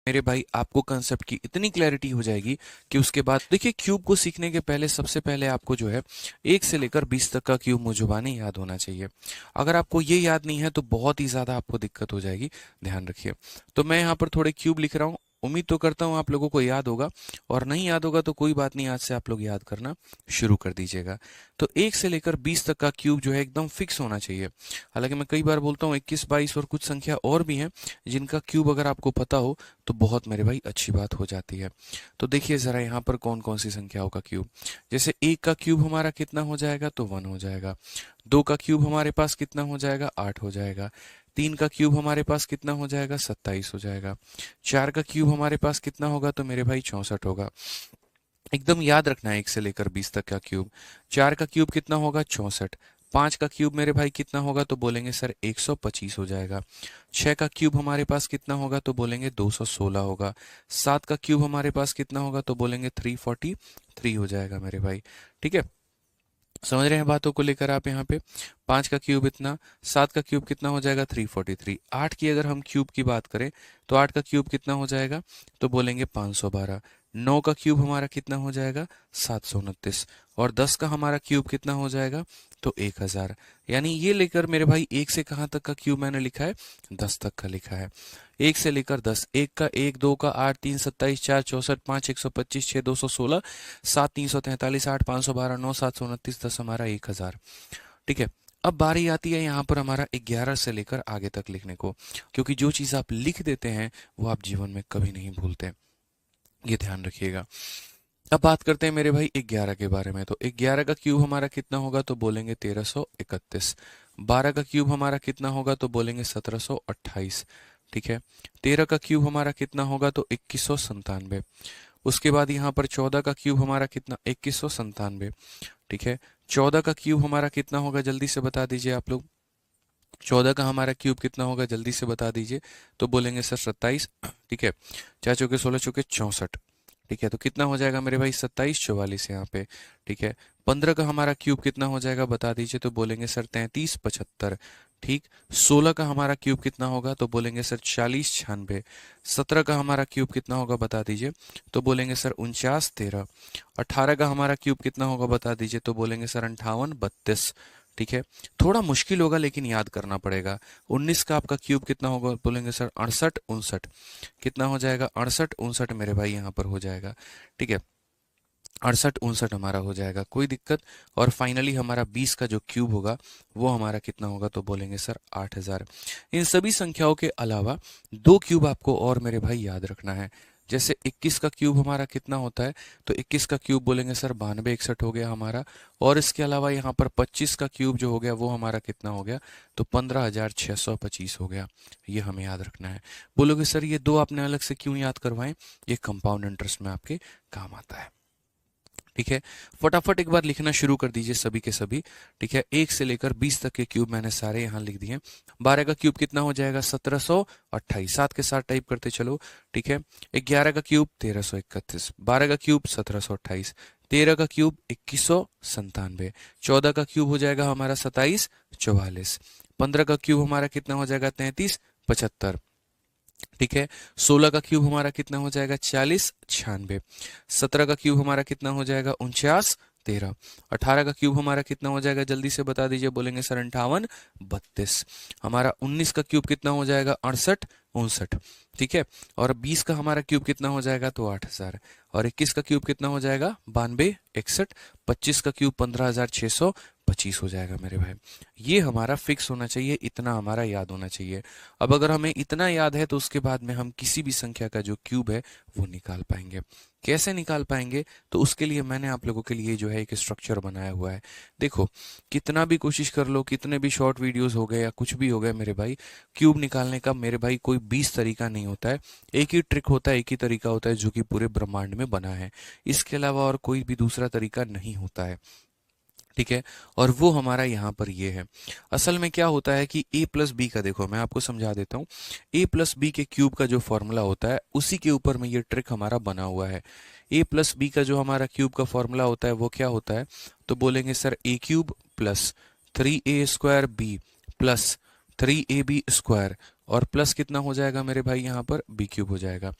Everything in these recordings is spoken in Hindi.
मेरे भाई आपको कंसेप्ट की इतनी क्लैरिटी हो जाएगी कि उसके बाद देखिए क्यूब को सीखने के पहले सबसे पहले आपको जो है 1 से लेकर 20 तक का क्यूब मुजुबानी याद होना चाहिए। अगर आपको ये याद नहीं है तो बहुत ही ज्यादा आपको दिक्कत हो जाएगी, ध्यान रखिए। तो मैं यहाँ पर थोड़े क्यूब लिख रहा हूँ, उम्मीद तो करता हूँ आप लोगों को याद होगा, और नहीं याद होगा तो कोई बात नहीं, आज से आप लोग याद करना शुरू कर दीजिएगा। तो 1 से लेकर 20 तक का क्यूब जो है एकदम फिक्स होना चाहिए। हालांकि मैं कई बार बोलता हूँ 21, 22 और कुछ संख्या और भी हैं जिनका क्यूब अगर आपको पता हो तो बहुत मेरे भाई अच्छी बात हो जाती है। तो देखिए जरा यहाँ पर कौन कौन सी संख्याओं का क्यूब। जैसे 1 का क्यूब हमारा कितना हो जाएगा, तो 1 हो जाएगा। 2 का क्यूब हमारे पास कितना हो जाएगा, 8 हो जाएगा। 3 का क्यूब हमारे पास कितना हो जाएगा, 27 हो जाएगा। 4 का क्यूब हमारे पास कितना होगा, तो मेरे भाई 64 होगा। एकदम याद रखना है 1 से लेकर 20 तक का क्यूब। 4 का क्यूब कितना होगा, 64। 5 का क्यूब मेरे भाई कितना होगा, तो बोलेंगे सर 125 हो जाएगा। 6 का क्यूब हमारे पास कितना होगा, तो बोलेंगे 216 होगा। 7 का क्यूब हमारे पास कितना होगा, तो बोलेंगे 343 हो जाएगा मेरे भाई। ठीक है, समझ रहे हैं बातों को लेकर आप यहाँ पे। 5 का क्यूब इतना, 7 का क्यूब कितना हो जाएगा, 343। 8 की अगर हम क्यूब की बात करें तो 8 का क्यूब कितना हो जाएगा, तो बोलेंगे 512। 9 का क्यूब हमारा कितना हो जाएगा, 729। और 10 का हमारा क्यूब कितना हो जाएगा, तो 1000। यानी ये लेकर मेरे भाई 1 से कहाँ तक का क्यूब मैंने लिखा है, 10 तक का लिखा है। 1 से लेकर 10, 1 का 1, 2 का 8, 3 27, 4 64, 5 125, 6 216, 7 343, 8 512, 9 729, 10 हमारा 1000। ठीक है, अब बारी आती है यहाँ पर हमारा 11 से लेकर आगे तक लिखने को, क्योंकि जो चीज आप लिख देते हैं वो आप जीवन में कभी नहीं भूलते, ये ध्यान रखिएगा। अब बात करते हैं मेरे भाई 11 के बारे में। तो 11 का क्यूब हमारा कितना होगा, तो बोलेंगे 1331। 12 का क्यूब हमारा कितना होगा, तो बोलेंगे 1728। ठीक है, 13 का क्यूब हमारा कितना होगा, तो 2197। उसके बाद यहाँ पर 14 का क्यूब हमारा कितना, 2197। ठीक है, 14 का क्यूब हमारा कितना होगा, जल्दी से बता दीजिए आप लोग। 14 का हमारा क्यूब कितना होगा, जल्दी से बता दीजिए। तो बोलेंगे सर 27। ठीक है, 4 चौके 16 चौके 64। ठीक है, तो कितना हो जाएगा मेरे भाई, 27 44 यहाँ पे। ठीक है, 15 का हमारा क्यूब कितना हो जाएगा, बता दीजिए। तो बोलेंगे सर 33 75। ठीक, 16 का हमारा क्यूब कितना होगा, तो बोलेंगे सर 40 96। 17 का हमारा क्यूब कितना होगा, बता दीजिए। तो बोलेंगे सर 49 13। 18 का हमारा क्यूब कितना होगा, बता दीजिए। तो बोलेंगे सर 58 32। ठीक है, थोड़ा मुश्किल होगा लेकिन याद करना पड़ेगा। 19 का आपका क्यूब कितना होगा, बोलेंगे सर 68 59। कितना हो जाएगा, 68 59 मेरे भाई यहाँ पर हो जाएगा। ठीक है, 68 59 हमारा हो जाएगा, कोई दिक्कत। और फाइनली हमारा 20 का जो क्यूब होगा वो हमारा कितना होगा, तो बोलेंगे सर 8000। इन सभी संख्याओं के अलावा 2 क्यूब आपको और मेरे भाई याद रखना है। जैसे 21 का क्यूब हमारा कितना होता है, तो 21 का क्यूब बोलेंगे सर 92 61 हो गया हमारा। और इसके अलावा यहाँ पर 25 का क्यूब जो हो गया वो हमारा कितना हो गया, तो 15625 हो गया। ये हमें याद रखना है। बोलोगे सर ये दो आपने अलग से क्यों याद करवाएं, ये कंपाउंड इंटरेस्ट में आपके काम आता है। ठीक है, फटाफट एक बार लिखना शुरू कर दीजिए सभी के सभी। ठीक है, 1 से लेकर 20 तक के क्यूब मैंने सारे यहाँ लिख दिए। 12 का क्यूब कितना हो जाएगा, 1728। 7 के साथ टाइप करते चलो। ठीक है, 11 का क्यूब 1331। 12 का क्यूब 1728। 13 का क्यूब 2197। 14 का क्यूब हो जाएगा हमारा 2744। 15 का क्यूब हमारा कितना हो जाएगा, 3375। ठीक है, 16 का क्यूब हमारा कितना हो जाएगा, 40 96। 17 का क्यूब हमारा कितना हो जाएगा, 49 13। 18 का क्यूब हमारा कितना हो जाएगा, जल्दी से बता दीजिए। बोलेंगे सर 58 32। हमारा 19 का क्यूब कितना हो जाएगा, 68 59। ठीक है, और 20 का हमारा क्यूब कितना हो जाएगा, तो 8000। और 21 का क्यूब कितना हो जाएगा, 92 61। 25 का क्यूब 15625 हो जाएगा मेरे भाई। ये हमारा फिक्स होना चाहिए, इतना हमारा याद होना चाहिए। अब अगर हमें इतना याद है तो उसके बाद में हम किसी भी संख्या का जो क्यूब है वो निकाल पाएंगे। कैसे निकाल पाएंगे, तो उसके लिए मैंने आप लोगों के लिए जो है एक स्ट्रक्चर बनाया हुआ है। देखो, कितना भी कोशिश कर लो, कितने भी शॉर्ट वीडियोस हो गए या कुछ भी हो गए मेरे भाई, क्यूब निकालने का मेरे भाई कोई 20 तरीका नहीं होता है। एक ही ट्रिक होता है, एक ही तरीका होता है जो कि पूरे ब्रह्मांड में बना है। इसके अलावा और कोई भी दूसरा तरीका नहीं होता है। ठीक है, और वो हमारा यहाँ पर ये है। असल में क्या होता है कि a प्लस बी का, देखो मैं आपको समझा देता हूँ। a प्लस बी के क्यूब का जो फॉर्मूला होता है उसी के ऊपर में ये ट्रिक हमारा बना हुआ है। a प्लस बी का जो हमारा क्यूब का फॉर्मूला होता है वो क्या होता है, तो बोलेंगे sir a cube plus 3a square B plus 3ab square और प्लस कितना हो जाएगा मेरे भाई यहाँ पर बी क्यूब हो जाएगा।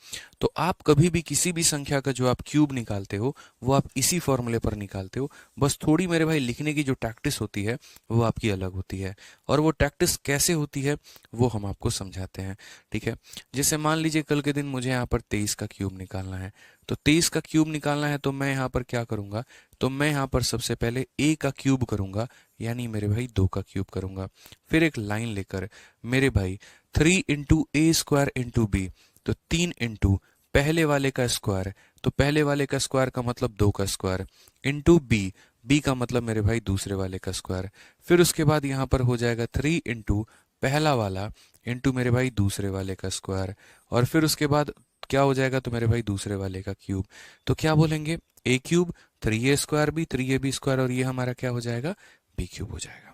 तो आप कभी भी किसी भी संख्या का जो आप क्यूब निकालते हो वो आप इसी फॉर्मूले पर निकालते हो, बस थोड़ी मेरे भाई लिखने की जो प्रैक्टिस होती है वो आपकी अलग होती है। और वो प्रैक्टिस कैसे होती है वो हम आपको समझाते हैं, ठीक है। जैसे मान लीजिए कल के दिन मुझे यहाँ पर 23 का क्यूब निकालना है, तो 23 का क्यूब निकालना है तो मैं यहाँ पर क्या करूंगा, तो मैं यहाँ पर सबसे पहले a का क्यूब करूंगा, यानी मेरे भाई 2 का क्यूब करूंगा। फिर एक लाइन लेकर मेरे भाई 3 इंटू ए स्क्वायर इंटू बी, तो 3 इंटू पहले वाले का स्क्वायर, तो पहले वाले का स्क्वायर का मतलब 2 का स्क्वायर, इंटू बी, बी का मतलब मेरे भाई दूसरे वाले का स्क्वायर। फिर उसके बाद यहाँ पर हो जाएगा 3 इंटू पहला वाला इंटू मेरे भाई दूसरे वाले का स्क्वायर, और फिर उसके बाद क्या हो जाएगा, तो मेरे भाई दूसरे वाले का क्यूब। तो क्या बोलेंगे, A cube 3a square B 3ab square, और ये हमारा क्या हो जाएगा, बी क्यूब हो जाएगा।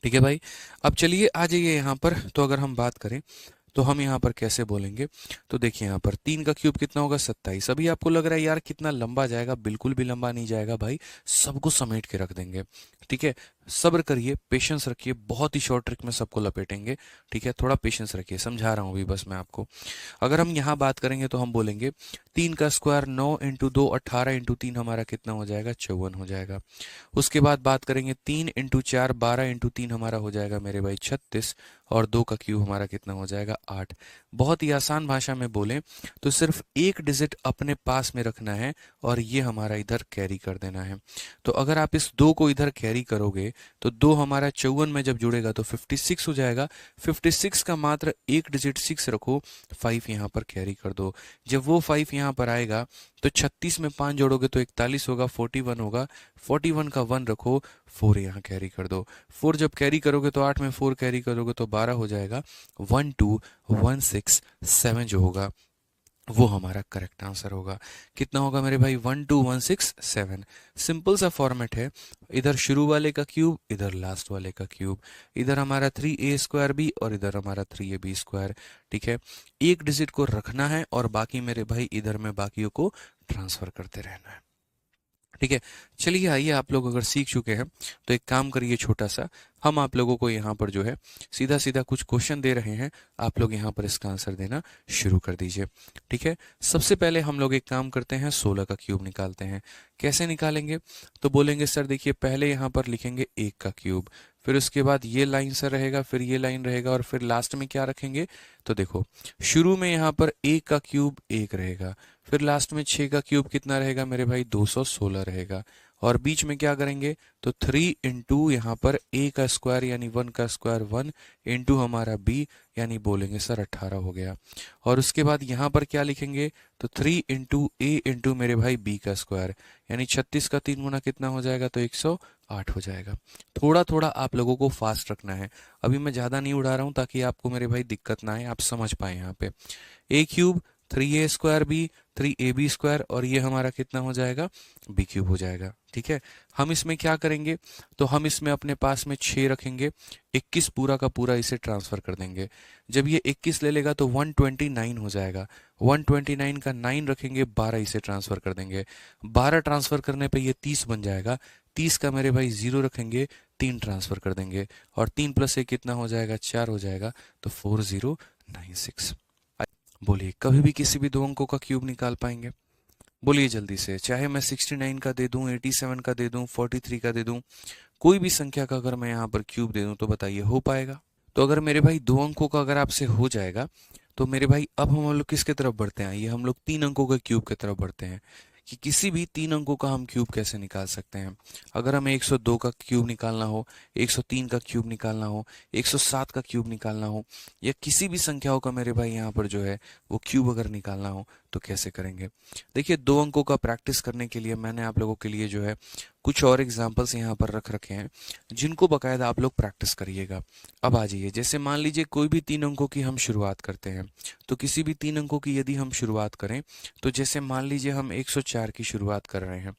ठीक है भाई। अब चलिए आ जाइए यहाँ पर, तो अगर हम बात करें तो हम यहाँ पर कैसे बोलेंगे, तो देखिए यहाँ पर 3 का क्यूब कितना होगा 27। अभी आपको लग रहा है यार कितना लंबा जाएगा, बिल्कुल भी लंबा नहीं जाएगा भाई, सबको समेट के रख देंगे, ठीक है। सब्र करिए, पेशेंस रखिए, बहुत ही शॉर्ट ट्रिक में सबको लपेटेंगे, ठीक है। थोड़ा पेशेंस रखिए, समझा रहा हूँ अभी बस मैं आपको। अगर हम यहाँ बात करेंगे तो हम बोलेंगे 3 का स्क्वायर 9 इंटू 2 18 इंटू 3 हमारा कितना हो जाएगा, 54 हो जाएगा। उसके बाद बात करेंगे 3 इंटू 4 12 इंटू 3 हमारा हो जाएगा मेरे भाई 36, और 2 का क्यूब हमारा कितना हो जाएगा 8। बहुत ही आसान भाषा में बोलें तो सिर्फ एक डिजिट अपने पास में रखना है और ये हमारा इधर कैरी कर देना है। तो अगर आप इस 2 को इधर कैरी करोगे तो 2 हमारा 54 में जब जुड़ेगा तो 56 हो जाएगा। 56 का मात्र एक डिजिट 6 रखो, 5 यहाँ पर कैरी कर दो। जब वो 5 यहाँ पर आएगा तो 36 में 5 जोड़ोगे तो 41 होगा, 41 होगा, 41 का 1 रखो, 4 यहाँ कैरी कर दो। 4 जब कैरी करोगे तो 8 में 4 कैरी करोगे तो 12 हो जाएगा। 1 2 1 6 7 जो होगा वो हमारा करेक्ट आंसर होगा। कितना होगा मेरे भाई, 1 2 1 6 7। सिंपल सा फॉर्मेट है, इधर शुरू वाले का क्यूब, इधर लास्ट वाले का क्यूब, इधर हमारा 3a स्क्वायर बी और इधर हमारा 3ab स्क्वायर, ठीक है। एक डिजिट को रखना है और बाकी मेरे भाई इधर में बाकियों को ट्रांसफर करते रहना है, ठीक है। चलिए आइए, आप लोग अगर सीख चुके हैं तो एक काम करिए छोटा सा, हम आप लोगों को यहाँ पर जो है सीधा सीधा कुछ क्वेश्चन दे रहे हैं, आप लोग यहाँ पर इसका आंसर देना शुरू कर दीजिए, ठीक है। सबसे पहले हम लोग एक काम करते हैं, 16 का क्यूब निकालते हैं। कैसे निकालेंगे, तो बोलेंगे सर देखिए पहले यहाँ पर लिखेंगे 1 का क्यूब, फिर उसके बाद ये लाइन सर रहेगा, फिर ये लाइन रहेगा, और फिर लास्ट में क्या रखेंगे, तो देखो शुरू में यहाँ पर 1 का क्यूब 1 रहेगा, फिर लास्ट में 6 का क्यूब कितना रहेगा मेरे भाई 216 रहेगा, और बीच में क्या करेंगे, तो 3 इंटू यहाँ पर a का स्क्वायर यानी 1 का स्क्वायर 1 इंटू हमारा b यानी बोलेंगे सर 18 हो गया। और उसके बाद यहाँ पर क्या लिखेंगे, तो 3 इंटू a इंटू मेरे भाई b का स्क्वायर यानी 36 का 3 गुना कितना हो जाएगा, तो 108 हो जाएगा। थोड़ा थोड़ा आप लोगों को फास्ट रखना है, अभी मैं ज़्यादा नहीं उड़ा रहा हूँ ताकि आपको मेरे भाई दिक्कत ना आए, आप समझ पाए। यहाँ पे a cube 3a square B 3ab square, और ये हमारा कितना हो जाएगा, b क्यूब हो जाएगा, ठीक है। हम इसमें क्या करेंगे, तो हम इसमें अपने पास में 6 रखेंगे, 21 पूरा का पूरा इसे ट्रांसफर कर देंगे। जब ये 21 ले लेगा तो 129 हो जाएगा, 129 का 9 रखेंगे, 12 इसे ट्रांसफर कर देंगे, 12 ट्रांसफर करने पे ये 30 बन जाएगा। 30 का मेरे भाई 0 रखेंगे, 3 ट्रांसफर कर देंगे, और 3 प्लस 1 कितना हो जाएगा, 4 हो जाएगा, तो 4096। बोलिए कभी भी किसी भी दो अंकों का क्यूब निकाल पाएंगे, बोलिए जल्दी से, चाहे मैं 69 का दे दूं, 87 का दे दूं, 43 का दे दूं, कोई भी संख्या का अगर मैं यहाँ पर क्यूब दे दूं तो बताइए हो पाएगा। तो अगर मेरे भाई दो अंकों का अगर आपसे हो जाएगा तो मेरे भाई अब हम लोग किसके तरफ बढ़ते हैं, ये हम लोग 3 अंकों के क्यूब की तरफ बढ़ते हैं कि किसी भी 3 अंकों का हम क्यूब कैसे निकाल सकते हैं। अगर हमें 102 का क्यूब निकालना हो, 103 का क्यूब निकालना हो, 107 का क्यूब निकालना हो, या किसी भी संख्याओं का मेरे भाई यहाँ पर जो है वो क्यूब अगर निकालना हो तो कैसे करेंगे। देखिए दो अंकों का प्रैक्टिस करने के लिए मैंने आप लोगों के लिए जो है कुछ और एग्जाम्पल्स यहाँ पर रख रखे हैं जिनको बकायदा आप लोग प्रैक्टिस करिएगा। अब आ जाइए, जैसे मान लीजिए कोई भी 3 अंकों की हम शुरुआत करते हैं, तो किसी भी 3 अंकों की यदि हम शुरुआत करें, तो जैसे मान लीजिए हम 104 की शुरुआत कर रहे हैं,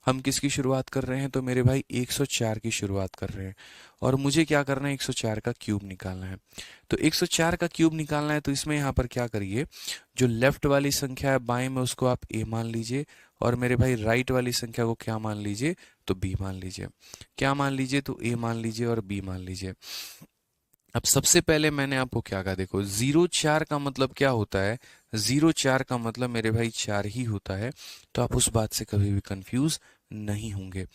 हम किसकी शुरुआत कर रहे हैं, तो मेरे भाई 104 की शुरुआत कर रहे हैं, और मुझे क्या करना है, 104 का क्यूब निकालना है। तो 104 का क्यूब निकालना है तो इसमें यहाँ पर क्या करिए, जो लेफ्ट वाली संख्या है बाएं में उसको आप a मान लीजिए, और मेरे भाई राइट वाली संख्या को क्या मान लीजिए, तो b मान लीजिए। क्या मान लीजिए, तो a मान लीजिए और b मान लीजिए। अब सबसे पहले मैंने आपको क्या कहा, देखो 0 4 का मतलब क्या होता है, 0 4 का मतलब मेरे भाई 4 ही होता है। तो आप उस बात से कभी भी कंफ्यूज नहीं होंगे,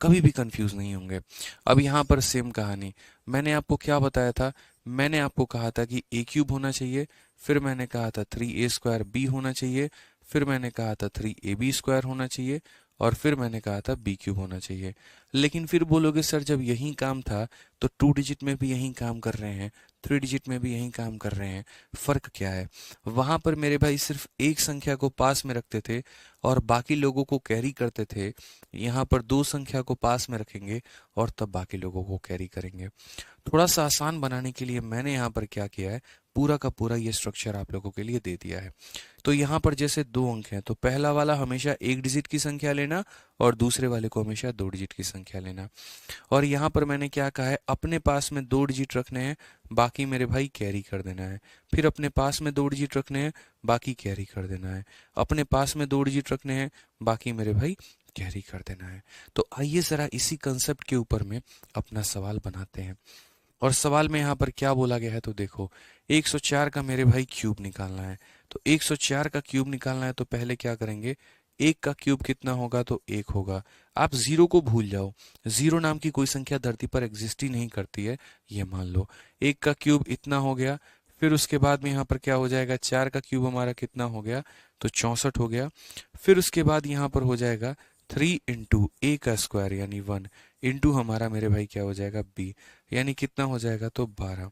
कभी भी कंफ्यूज नहीं होंगे। अब यहाँ पर सेम कहानी, मैंने आपको क्या बताया था, मैंने आपको कहा था कि ए क्यूब होना चाहिए, फिर मैंने कहा था 3a² बी होना चाहिए, फिर मैंने कहा था 3ab² होना चाहिए, और फिर मैंने कहा था बी क्यूब होना चाहिए। लेकिन फिर बोलोगे सर जब यही काम था तो 2 डिजिट में भी यही काम कर रहे हैं, 3 डिजिट में भी यही काम कर रहे हैं, फर्क क्या है? वहां पर मेरे भाई सिर्फ एक संख्या को पास में रखते थे और बाकी लोगों को कैरी करते थे। यहाँ पर 2 संख्या को पास में रखेंगे और तब बाकी लोगों को कैरी करेंगे। थोड़ा सा आसान बनाने के लिए मैंने यहाँ पर क्या किया है, पूरा का पूरा ये स्ट्रक्चर आप लोगों के लिए दे दिया है। तो यहाँ पर जैसे 2 अंक हैं तो पहला वाला हमेशा 1 डिजिट की संख्या लेना और दूसरे वाले को हमेशा 2 डिजिट की संख्या लेना। और यहाँ पर मैंने क्या कहा है, अपने पास में 2 डिजिट रखने हैं, बाकी मेरे भाई कैरी कर देना है। फिर अपने पास में 2 डिजिट रखने हैं, बाकी कैरी कर देना है। अपने पास में 2 डिजिट रखने हैं, बाकी मेरे भाई कैरी कर देना है। तो आइए जरा इसी कंसेप्ट के ऊपर में अपना सवाल बनाते हैं। और सवाल में यहाँ पर क्या बोला गया है, तो देखो 104 का मेरे भाई क्यूब निकालना है। तो 104 का क्यूब निकालना है तो पहले क्या करेंगे, एक का क्यूब कितना होगा, तो 1 होगा। आप जीरो को भूल जाओ, जीरो नाम की कोई संख्या धरती पर एग्जिस्ट ही नहीं करती है, ये मान लो। एक का क्यूब इतना हो गया, फिर उसके बाद में यहाँ पर क्या हो जाएगा, 4 का क्यूब हमारा कितना हो गया, तो 64 हो गया। फिर उसके बाद यहाँ पर हो जाएगा 3 इंटू ए का स्क्वायर यानी 1 इंटू हमारा मेरे भाई क्या हो जाएगा बी, यानी कितना हो जाएगा, तो 12।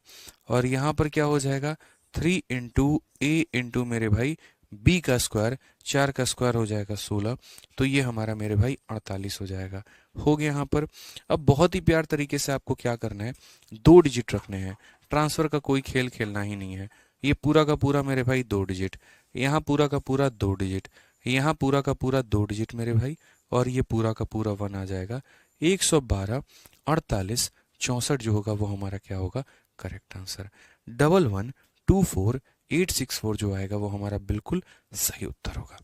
और यहाँ पर क्या हो जाएगा, 3 इंटू ए इंटू मेरे भाई बी का स्क्वायर, 4 का स्क्वायर हो जाएगा 16। तो ये हमारा मेरे भाई 48 हो जाएगा। हो गया यहाँ पर। अब बहुत ही प्यार तरीके से आपको क्या करना है, 2 डिजिट रखने हैं। ट्रांसफर का कोई खेल खेलना ही नहीं है। ये पूरा का पूरा मेरे भाई 2 डिजिट, यहाँ पूरा का पूरा 2 डिजिट, यहाँ पूरा का पूरा 2 डिजिट मेरे भाई, और ये पूरा का पूरा 1 आ जाएगा। 112, 48, 64 जो होगा वो हमारा क्या होगा, करेक्ट आंसर। 11,24864 जो आएगा वो हमारा बिल्कुल सही उत्तर होगा।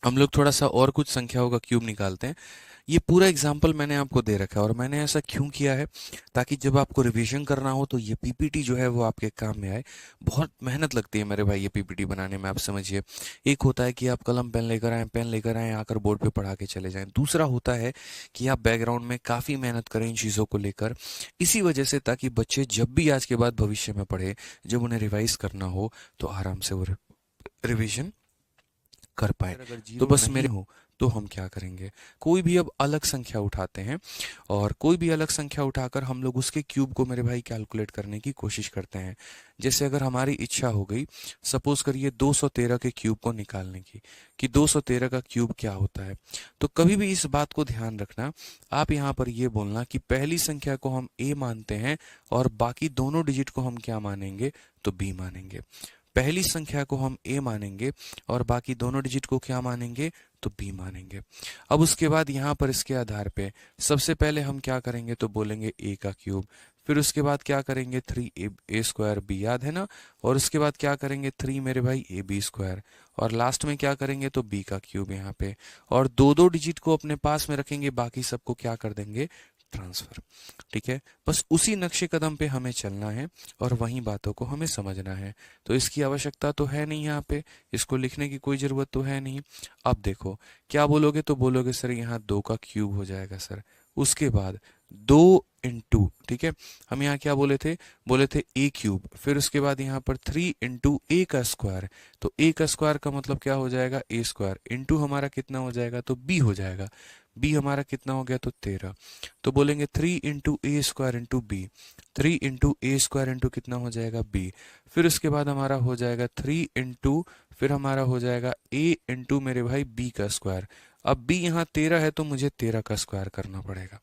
हम लोग थोड़ा सा और कुछ संख्याओं का क्यूब निकालते हैं। ये पूरा एग्जाम्पल मैंने आपको दे रखा है और मैंने ऐसा क्यों किया है, ताकि जब आपको रिवीजन करना हो तो ये पीपीटी जो है वो आपके काम में आए। बहुत मेहनत लगती है मेरे भाई ये पीपीटी बनाने में, आप समझिए। एक होता है कि आप कलम पेन लेकर आए, पेन लेकर आए, आकर बोर्ड पे पढ़ा के चले जाएं। दूसरा होता है कि आप बैकग्राउंड में काफ़ी मेहनत करें इन चीज़ों को लेकर, इसी वजह से, ताकि बच्चे जब भी आज के बाद भविष्य में पढ़े, जब उन्हें रिवाइज करना हो तो आराम से वो रिविजन कर पाए। अगर तो जीरो बस नहीं मेरे हो तो हम क्या करेंगे, कोई भी अब अलग संख्या उठाते हैं और कोई भी अलग संख्या उठाकर हम लोग उसके क्यूब को मेरे भाई कैलकुलेट करने की कोशिश करते हैं। जैसे अगर हमारी इच्छा हो गई, सपोज करिए 213 के क्यूब को निकालने की, कि 213 का क्यूब क्या होता है, तो कभी भी इस बात को ध्यान रखना, आप यहाँ पर ये बोलना कि पहली संख्या को हम ए मानते हैं और बाकी दोनों डिजिट को हम क्या मानेंगे, तो बी मानेंगे। पहली संख्या को हम ए मानेंगे और बाकी दोनों डिजिट को क्या मानेंगे, तो बी मानेंगे। अब उसके बाद यहाँ पर इसके आधार पे सबसे पहले हम क्या करेंगे, तो बोलेंगे ए का क्यूब, फिर उसके बाद क्या करेंगे 3a² बी, याद है ना, और उसके बाद क्या करेंगे 3 मेरे भाई ab², और लास्ट में क्या करेंगे, तो बी का क्यूब यहाँ पे, और दो दो डिजिट को अपने पास में रखेंगे, बाकी सबको क्या कर देंगे, ट्रांसफर। ठीक है, बस उसी नक्शे कदम पे हमें चलना है और वही बातों को हमें समझना है। तो इसकी आवश्यकता तो है नहीं, यहाँ पे इसको लिखने की कोई ज़रूरत तो है नहीं। अब देखो क्या बोलोगे, तो बोलोगे सर यहाँ 2 का क्यूब हो जाएगा सर, उसके बाद 2 इंटू, ठीक है, हम यहाँ क्या बोले थे ए क्यूब, फिर उसके बाद यहाँ पर 3 इंटू ए का स्क्वायर, तो ए का स्क्वायर का मतलब क्या हो जाएगा, a², इंटू हमारा कितना हो जाएगा, तो बी हो जाएगा। बी हमारा कितना हो गया, तो 13। तो बोलेंगे 3 into a² into B, 3 into a² into कितना हो जाएगा, बी। फिर उसके बाद हमारा हो जाएगा 3 इंटू, फिर हमारा हो जाएगा a इंटू मेरे भाई b का स्क्वायर। अब b यहाँ 13 है तो मुझे 13 का स्क्वायर करना पड़ेगा।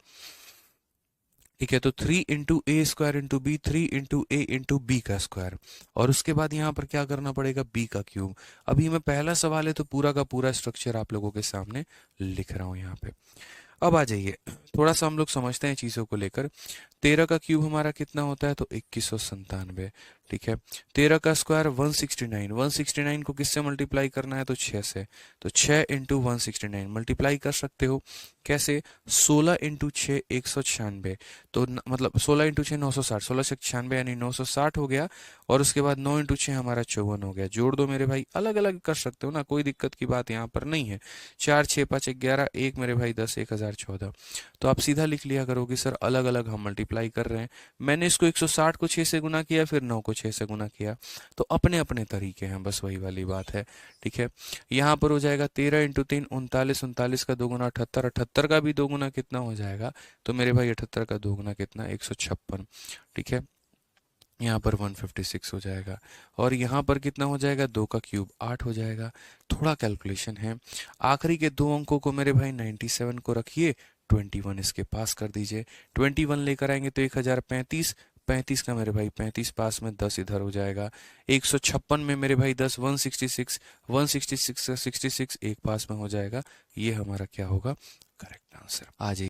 ठीक है, तो 3 into a² into B, 3 into A into B का स्क्वायर, और उसके बाद यहाँ पर क्या करना पड़ेगा, b का क्यूब। अभी मैं पहला सवाल है तो पूरा का पूरा स्ट्रक्चर आप लोगों के सामने लिख रहा हूँ यहाँ पे। अब आ जाइए, थोड़ा सा हम लोग समझते हैं चीज़ों को लेकर। 13 का क्यूब हमारा कितना होता है, तो 2197। ठीक है। 13 का स्क्वायर 169, 169 को किससे मल्टीप्लाई करना है तो 6 से, तो 6 इंटू 169 मल्टीप्लाई कर सकते हो कैसे, 16 इंटू 6 196, तो मतलब 16 इंटू 6 960, 16 से 96 यानी 960 हो गया, और उसके बाद 9 इंटू 6 हमारा 54 हो गया। जोड़ दो मेरे भाई, अलग अलग कर सकते हो ना, कोई दिक्कत की बात यहाँ पर नहीं है। 4 6 5 11, एक मेरे भाई 10, 1014, तो आप सीधा लिख लिया करोगे सर अलग अलग हम मल्टीप्लाई कर रहे हैं। मैंने इसको 160 को 6 से गुना किया, फिर 9 को 6 से गुना किया, तो अपने अपने तरीके हैं, बस वही वाली बात है। ठीक है, यहाँ पर हो जाएगा 13 इंटू 3 39, 39 का 2 गुना 78, 78 का भी 2 गुना कितना हो जाएगा, तो मेरे भाई 78 का 2 गुना कितना 156। ठीक है, यहाँ पर 156 हो जाएगा, और यहाँ पर कितना हो जाएगा, 2 का क्यूब 8 हो जाएगा। थोड़ा कैलकुलेशन है, आखिरी के दो अंकों को मेरे भाई 97 को रखिए, 21 इसके पास कर दीजिए, 21 लेकर आएंगे तो 1035, 35 का मेरे भाई 35 पास में, 10 इधर हो जाएगा, 156 में मेरे भाई 10, 166, 166 का 66 एक पास में हो जाएगा। ये हमारा क्या होगा, करेक्ट आंसर आ जाएगा।